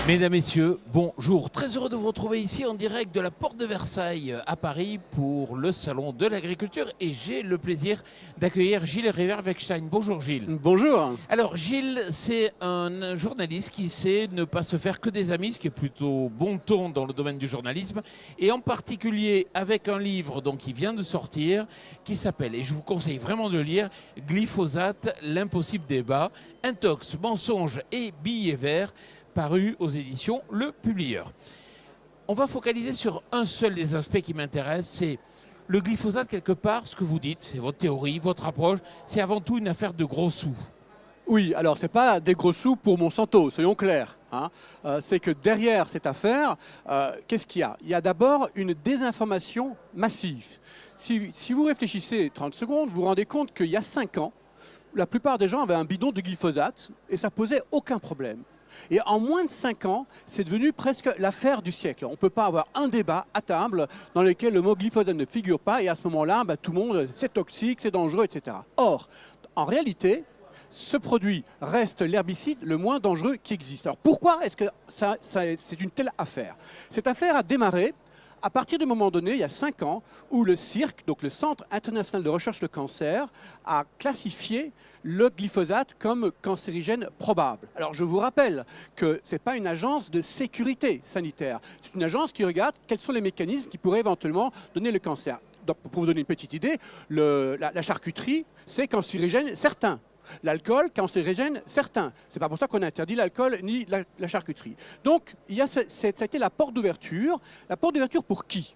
Mesdames, Messieurs, bonjour. Très heureux de vous retrouver ici en direct de la Porte de Versailles à Paris pour le Salon de l'Agriculture et j'ai le plaisir d'accueillir Gilles River-Wechstein. Bonjour Gilles. Bonjour. Alors Gilles, c'est un journaliste qui sait ne pas se faire que des amis, ce qui est plutôt bon ton dans le domaine du journalisme, et en particulier avec un livre donc, qui vient de sortir, qui s'appelle, et je vous conseille vraiment de le lire, Glyphosate, l'impossible débat, intox, mensonges et billets verts, paru aux éditions Le Publieur. On va focaliser sur un seul des aspects qui m'intéresse, c'est le glyphosate quelque part, ce que vous dites, c'est votre théorie, votre approche, c'est avant tout une affaire de gros sous. Oui, alors ce n'est pas des gros sous pour Monsanto, soyons clairs. C'est que derrière cette affaire, qu'est-ce qu'il y a? Il y a d'abord une désinformation massive. Si vous réfléchissez 30 secondes, vous vous rendez compte qu'il y a 5 ans, la plupart des gens avaient un bidon de glyphosate et ça posait aucun problème. Et en moins de 5 ans, c'est devenu presque l'affaire du siècle. On ne peut pas avoir un débat à table dans lequel le mot glyphosate ne figure pas et à ce moment-là, tout le monde, c'est toxique, c'est dangereux, etc. Or, en réalité, ce produit reste l'herbicide le moins dangereux qui existe. Alors pourquoi est-ce que c'est une telle affaire? Cette affaire a démarré à partir du moment donné, il y a 5 ans, où le CIRC, donc le Centre international de recherche sur le cancer, a classifié le glyphosate comme cancérigène probable. Alors je vous rappelle que ce n'est pas une agence de sécurité sanitaire, c'est une agence qui regarde quels sont les mécanismes qui pourraient éventuellement donner le cancer. Donc, pour vous donner une petite idée, la charcuterie, c'est cancérigène certain. L'alcool, cancérigène, certain. C'est pas pour ça qu'on a interdit l'alcool ni la charcuterie. Donc, ça a été la porte d'ouverture. La porte d'ouverture pour qui?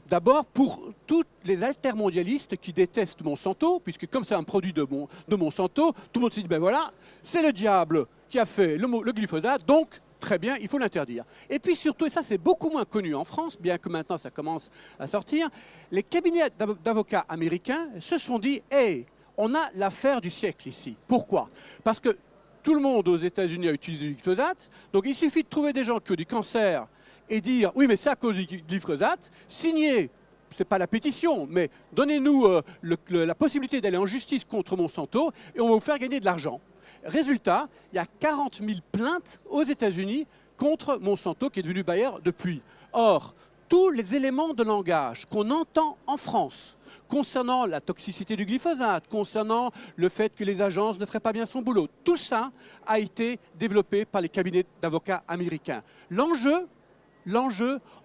D'abord, pour tous les altermondialistes qui détestent Monsanto, puisque comme c'est un produit de Monsanto, tout le monde se dit, ben voilà, c'est le diable qui a fait le glyphosate, donc très bien, il faut l'interdire. Et puis surtout, et ça c'est beaucoup moins connu en France, bien que maintenant ça commence à sortir, les cabinets d'avocats américains se sont dit, hey, on a l'affaire du siècle ici. Pourquoi? Parce que tout le monde aux États-Unis a utilisé du glyphosate, donc il suffit de trouver des gens qui ont du cancer et dire oui, mais c'est à cause du glyphosate, signer, ce n'est pas la pétition, mais donnez-nous la possibilité d'aller en justice contre Monsanto et on va vous faire gagner de l'argent. Résultat, il y a 40 000 plaintes aux États-Unis contre Monsanto qui est devenu Bayer depuis. Or, tous les éléments de langage qu'on entend en France concernant la toxicité du glyphosate, concernant le fait que les agences ne feraient pas bien son boulot, tout ça a été développé par les cabinets d'avocats américains. L'enjeu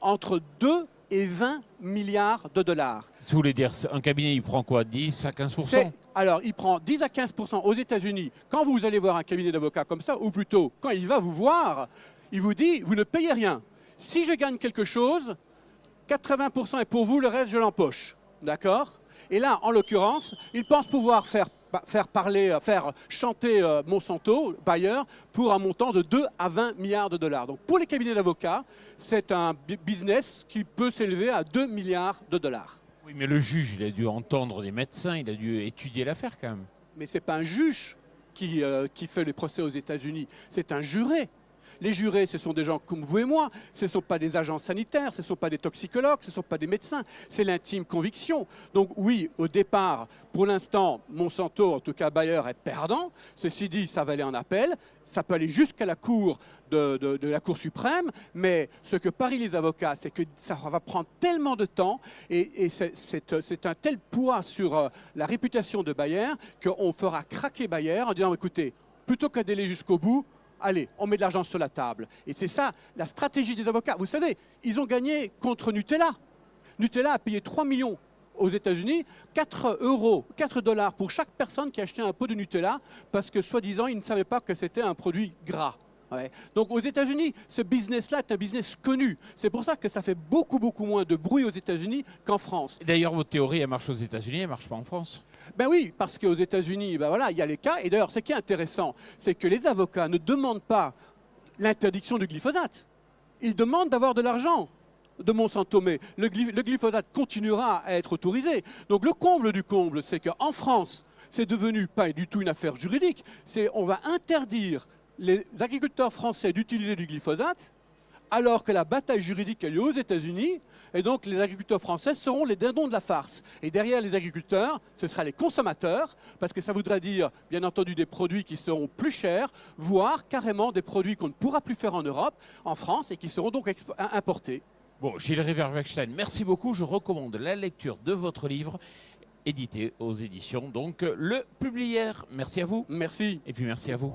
entre 2 et 20 milliards de dollars. Si vous voulez dire, un cabinet, il prend quoi, 10 à 15%? Alors, il prend 10 à 15% aux États-Unis quand vous allez voir un cabinet d'avocats comme ça, ou plutôt, quand il va vous voir, il vous dit, vous ne payez rien. Si je gagne quelque chose, 80% est pour vous, le reste, je l'empoche. D'accord? Et là, en l'occurrence, il pense pouvoir faire chanter Monsanto, Bayer, pour un montant de 2 à 20 milliards de dollars. Donc pour les cabinets d'avocats, c'est un business qui peut s'élever à 2 milliards de dollars. Oui, mais le juge, il a dû entendre des médecins, il a dû étudier l'affaire quand même. Mais ce n'est pas un juge qui fait les procès aux États-Unis, c'est un juré. Les jurés, ce sont des gens comme vous et moi, ce ne sont pas des agents sanitaires, ce ne sont pas des toxicologues, ce ne sont pas des médecins, c'est l'intime conviction. Donc oui, au départ, pour l'instant, Monsanto, en tout cas Bayer, est perdant. Ceci dit, ça va aller en appel, ça peut aller jusqu'à la Cour de la Cour suprême, mais ce que parient les avocats, c'est que ça va prendre tellement de temps et c'est un tel poids sur la réputation de Bayer qu'on fera craquer Bayer en disant, écoutez, plutôt qu'à d'aller jusqu'au bout, allez, on met de l'argent sur la table. Et c'est ça, la stratégie des avocats. Vous savez, ils ont gagné contre Nutella. Nutella a payé 3 millions aux États-Unis, 4 dollars pour chaque personne qui achetait un pot de Nutella, parce que, soi-disant, ils ne savaient pas que c'était un produit gras. Ouais. Donc aux États-Unis, ce business-là est un business connu. C'est pour ça que ça fait beaucoup moins de bruit aux États-Unis qu'en France. D'ailleurs, votre théorie, elle marche aux États-Unis, elle ne marche pas en France. Ben oui, parce qu'aux États-Unis, voilà, il y a les cas. Et d'ailleurs, ce qui est intéressant, c'est que les avocats ne demandent pas l'interdiction du glyphosate. Ils demandent d'avoir de l'argent de Monsanto, mais le glyphosate continuera à être autorisé. Donc le comble du comble, c'est qu'en France, c'est devenu pas du tout une affaire juridique. On va interdire les agriculteurs français d'utiliser du glyphosate alors que la bataille juridique a lieu aux États-Unis, et donc les agriculteurs français seront les dindons de la farce. Et derrière les agriculteurs, ce sera les consommateurs, parce que ça voudra dire, bien entendu, des produits qui seront plus chers, voire carrément des produits qu'on ne pourra plus faire en Europe, en France, et qui seront donc importés. Bon, Gilles River-Wechstein, merci beaucoup. Je recommande la lecture de votre livre, édité aux éditions, donc Le Publiaire. Merci à vous. Merci. Et puis merci à vous.